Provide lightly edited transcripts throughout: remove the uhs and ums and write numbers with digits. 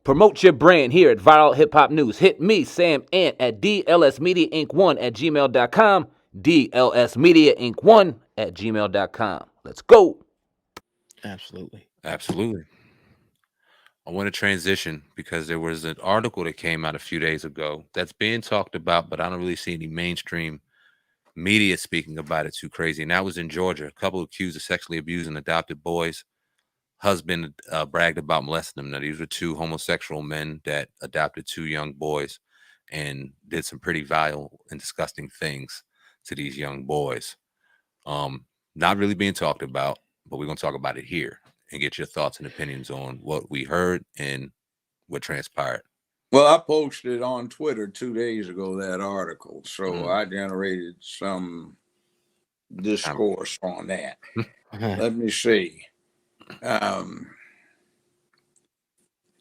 Promote your brand here at Viral Hip Hop News. Hit me, Sam Ant, at dlsmediainc1@gmail.com. dlsmediainc1@gmail.com. Let's go. Absolutely. Absolutely. I want to transition because there was an article that came out a few days ago that's being talked about, but I don't really see any mainstream media speaking about it too crazy. And that was in Georgia. A couple accused of sexually abusing adopted boys. Husband bragged about molesting them. Now, these were two homosexual men that adopted two young boys and did some pretty vile and disgusting things to these young boys. Not really being talked about, but we're going to talk about it here and get your thoughts and opinions on what we heard and what transpired. Well, I posted on Twitter 2 days ago that article, so I generated some discourse on that. Let me see.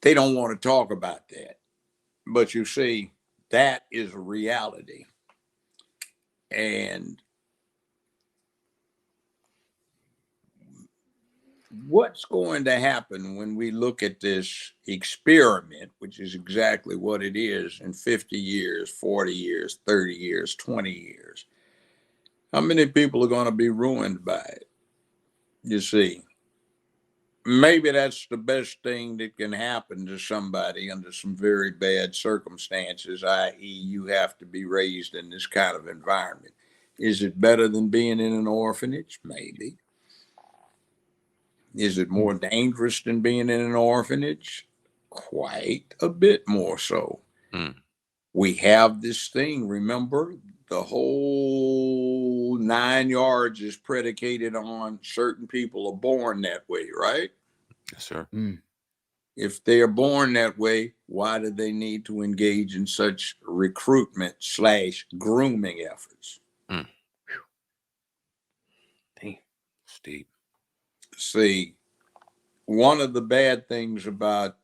They don't want to talk about that, but you see, that is a reality. And what's going to happen when we look at this experiment, which is exactly what it is, in 50 years, 40 years, 30 years, 20 years? How many people are going to be ruined by it? You see, maybe that's the best thing that can happen to somebody under some very bad circumstances, i.e., you have to be raised in this kind of environment. Is it better than being in an orphanage? Maybe. Is it more dangerous than being in an orphanage? Quite a bit more so. We have this thing, remember, the whole 9 yards is predicated on certain people are born that way, right? Yes, sir. If they are born that way, why do they need to engage in such recruitment/grooming efforts? Steep. See, one of the bad things about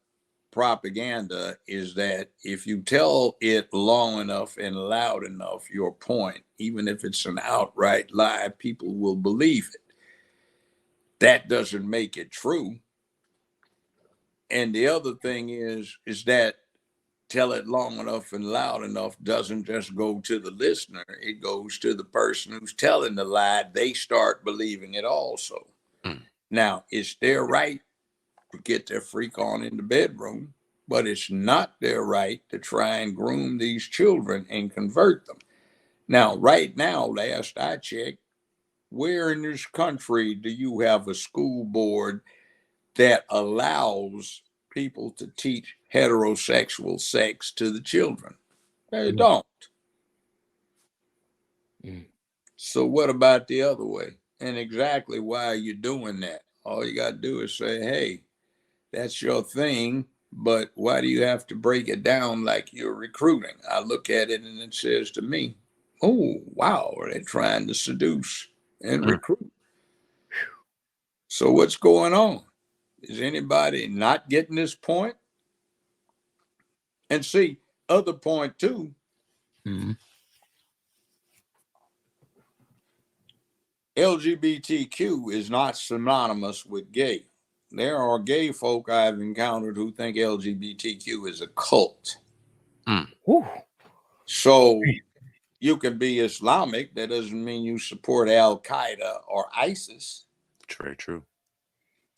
propaganda is that if you tell it long enough and loud enough your point, even if it's an outright lie, people will believe it. That doesn't make it true. And the other thing is that tell it long enough and loud enough doesn't just go to the listener, it goes to the person who's telling the lie. They start believing it also. Now, it's their right to get their freak on in the bedroom, but it's not their right to try and groom these children and convert them. Now, right now, last I checked, where in this country do you have a school board that allows people to teach heterosexual sex to the children? They don't. So what about the other way? And exactly why are you doing that? All you got to do is say, hey, that's your thing, but why do you have to break it down like you're recruiting? I look at it and it says to me, oh, wow, they're trying to seduce and recruit. So what's going on? Is anybody not getting this point? And see, other point too, LGBTQ is not synonymous with gay. There are gay folk I've encountered who think LGBTQ is a cult. So you can be Islamic. That doesn't mean you support Al Qaeda or ISIS. Very true.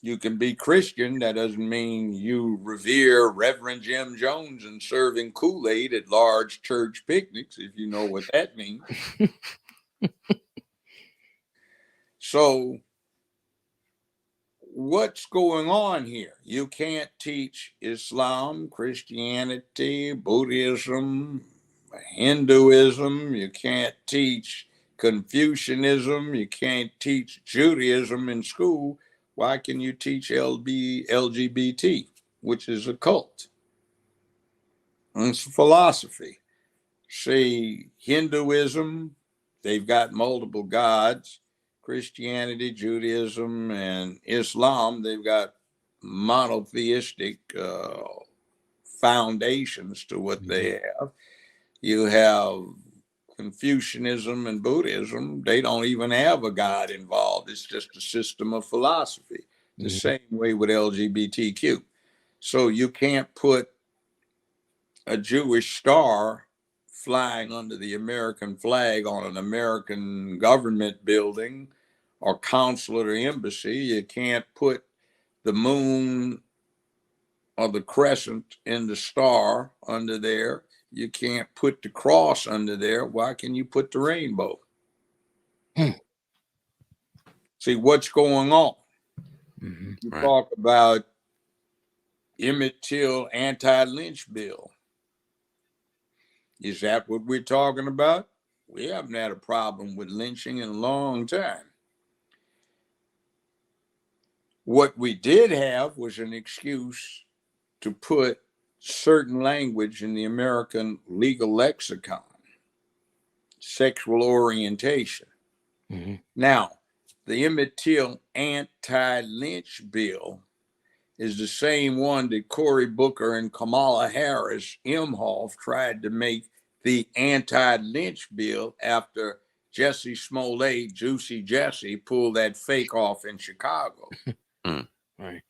You can be Christian. That doesn't mean you revere Reverend Jim Jones and serving Kool-Aid at large church picnics, if you know what that means. So what's going on here? You can't teach Islam, Christianity, Buddhism, Hinduism. You can't teach Confucianism. You can't teach Judaism in school. Why can you teach LGBT, which is a cult? It's a philosophy. See, Hinduism, they've got multiple gods. Christianity, Judaism, and Islam, they've got monotheistic foundations to what they have. You have Confucianism and Buddhism. They don't even have a God involved. It's just a system of philosophy. The same way with LGBTQ. So you can't put a Jewish star flying under the American flag on an American government building or consulate or embassy. You can't put the moon or the crescent in the star under there. You can't put the cross under there. Why can you put the rainbow? See what's going on. Mm-hmm. You Right. talk about Emmett Till anti-lynch bill. Is that what we're talking about? We haven't had a problem with lynching in a long time. What we did have was an excuse to put certain language in the American legal lexicon, sexual orientation. Mm-hmm. Now, the Emmett Till anti-lynch bill is the same one that Cory Booker and Kamala Harris, Imhoff, tried to make the anti-lynch bill after Jesse Smollett, Juicy Jesse, pulled that fake off in Chicago. Right.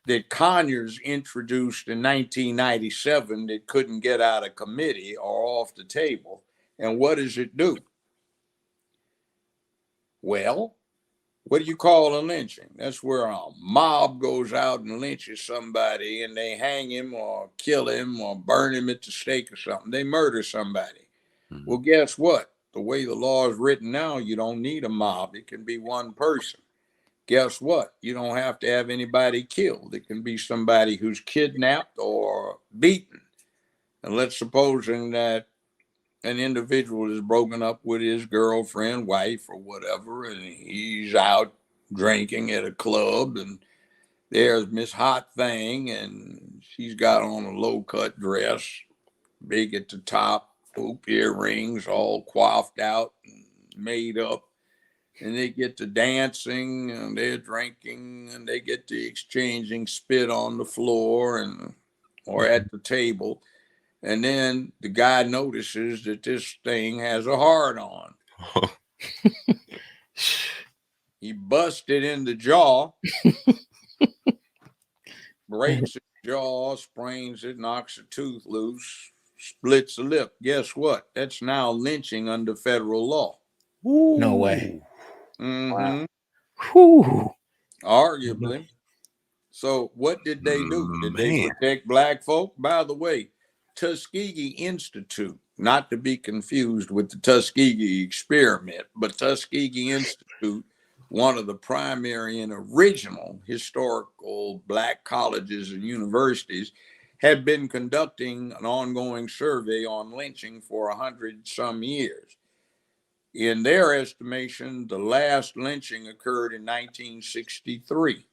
That Conyers introduced in 1997 that couldn't get out of committee or off the table. And what does it do? Well, what do you call a lynching? That's where a mob goes out and lynches somebody and they hang him or kill him or burn him at the stake or something. They murder somebody. Mhm. Well, guess what? The way the law is written now, you don't need a mob. It can be one person. Guess what? You don't have to have anybody killed. It can be somebody who's kidnapped or beaten. And let's supposing that an individual is broken up with his girlfriend, wife, or whatever, and he's out drinking at a club, and there's Miss Hot Thing, and she's got on a low-cut dress, big at the top, hoop earrings, all coiffed out and made up. And they get to dancing and they're drinking and they get to exchanging spit on the floor and or at the table. And then the guy notices that this thing has a heart on. He busts it in the jaw, breaks its jaw, sprains it, knocks a tooth loose, splits a lip. Guess what? That's now lynching under federal law. No way. Mm-hmm. Whew. Arguably. So what did they do? Did they Man. protect black folk? By the way, Tuskegee Institute, not to be confused with the Tuskegee experiment, but Tuskegee Institute, one of the primary and original historical black colleges and universities, had been conducting an ongoing survey on lynching for 100 some years. In their estimation, the last lynching occurred in 1963.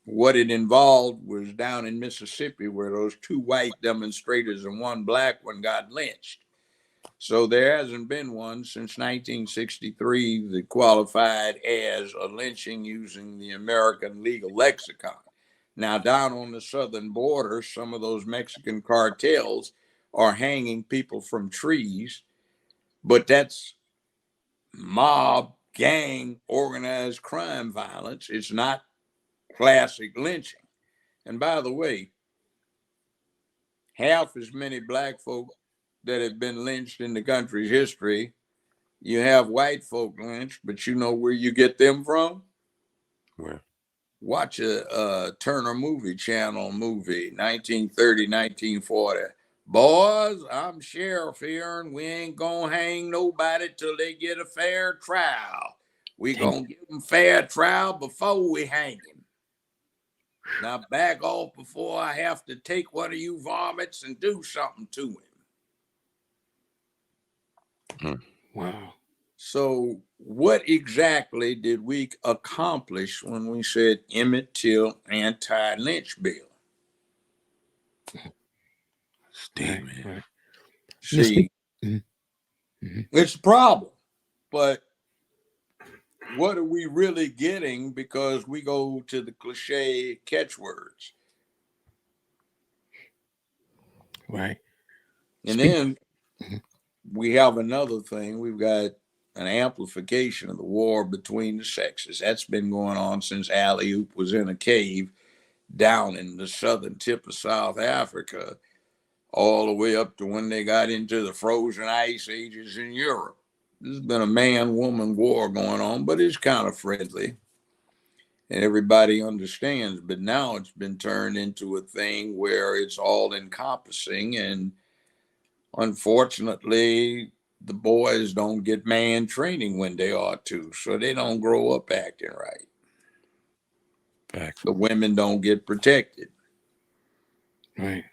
What it involved was down in Mississippi where those two white demonstrators and one black one got lynched. So there hasn't been one since 1963 that qualified as a lynching using the American legal lexicon. Now, down on the southern border, some of those Mexican cartels are hanging people from trees, but that's mob, gang, organized crime violence. It's not classic lynching. And by the way, half as many black folk that have been lynched in the country's history, you have white folk lynched, but you know where you get them from? Where? Watch a Turner movie channel movie, 1930, 1940. Boys, I'm sheriff here, and we ain't gonna hang nobody till they get a fair trial. We gonna give them fair trial before we hang him. Now back off before I have to take one of you varmints and do something to him. Wow. So what exactly did we accomplish when we said Emmett Till anti-lynch bill? Steve, man. Right. See, it's a problem, but what are we really getting? Because we go to the cliche catchwords. Right. And then we have another thing. We've got an amplification of the war between the sexes. That's been going on since Alley-Oop was in a cave down in the southern tip of South Africa, all the way up to when they got into the frozen ice ages in Europe. There's been a man-woman war going on, but it's kind of friendly. And everybody understands. But now it's been turned into a thing where it's all encompassing. And unfortunately, the boys don't get man training when they ought to. So they don't grow up acting right. Facts. The women don't get protected. Right.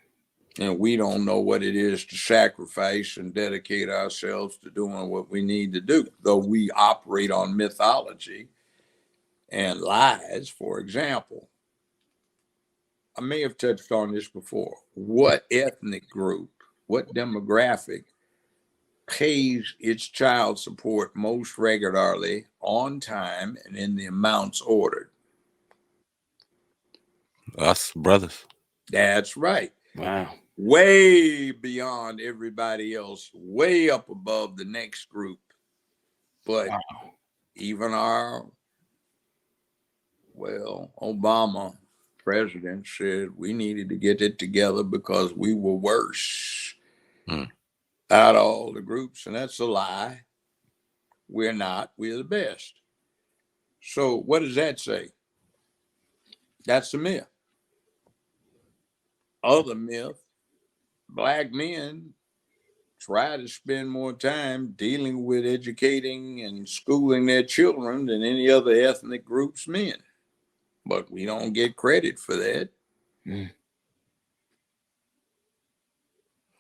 And we don't know what it is to sacrifice and dedicate ourselves to doing what we need to do, though we operate on mythology and lies. For example, I may have touched on this before. What ethnic group, what demographic pays its child support most regularly, on time, and in the amounts ordered? Us brothers. That's right. Wow. Way beyond everybody else, way up above the next group. But Wow. even our, Obama president said we needed to get it together because we were worse out of all the groups. And that's a lie. We're not. We're the best. So what does that say? That's a myth. Other myth, Black men try to spend more time dealing with educating and schooling their children than any other ethnic group's men. But we don't get credit for that. Mm.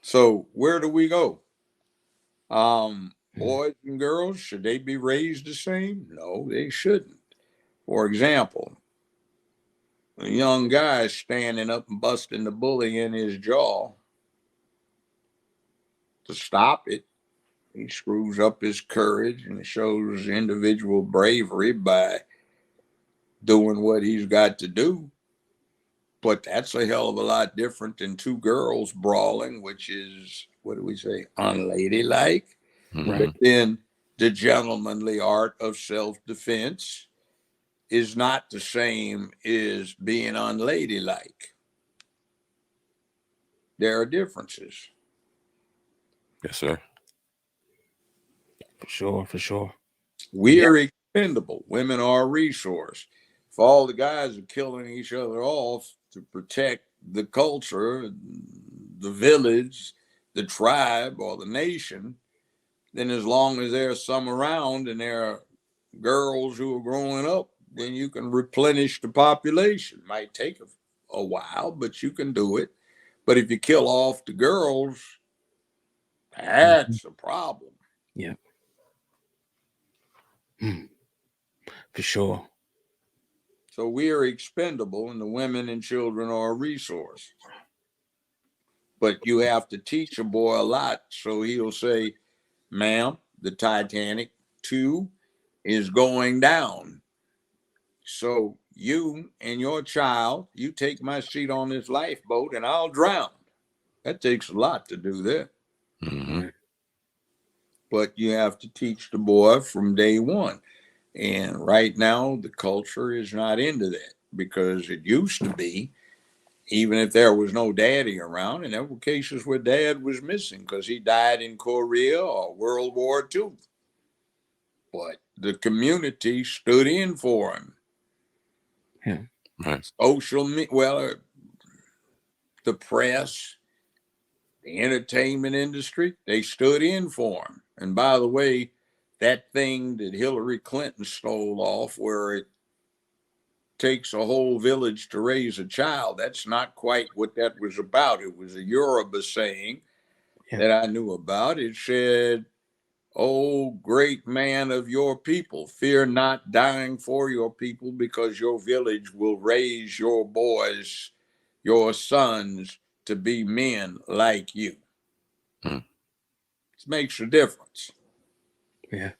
So where do we go? Boys and girls, should they be raised the same? No, they shouldn't. For example, a young guy standing up and busting the bully in his jaw. To stop it, he screws up his courage and shows individual bravery by doing what he's got to do. But that's a hell of a lot different than two girls brawling, which is, what do we say, unladylike. Mhm. But then the gentlemanly art of self-defense is not the same as being unladylike. There are differences. Yes, sir. For sure. For sure. We are expendable. Women are a resource. If all the guys are killing each other off to protect the culture, the village, the tribe, or the nation, then as long as there's some around and there are girls who are growing up, then you can replenish the population. Might take a while, but you can do it. But if you kill off the girls, that's a problem. Yeah. For sure. So we are expendable, and the women and children are a resource. But you have to teach a boy a lot. So he'll say, ma'am, the Titanic 2 is going down. So you and your child, you take my seat on this lifeboat and I'll drown. That takes a lot to do that. Mhm. But you have to teach the boy from day one. And right now, the culture is not into that, because it used to be, even if there was no daddy around, and there were cases where dad was missing because he died in Korea or World War II. But the community stood in for him. Yeah. Right. Social media, the press, the entertainment industry, they stood in for him. And by the way, that thing that Hillary Clinton stole off, where it takes a whole village to raise a child, that's not quite what that was about. It was a Yoruba saying that I knew about. It said, "Oh, great man of your people, fear not dying for your people, because your village will raise your boys, your sons, to be men like you." Mm. It makes a difference. Yeah.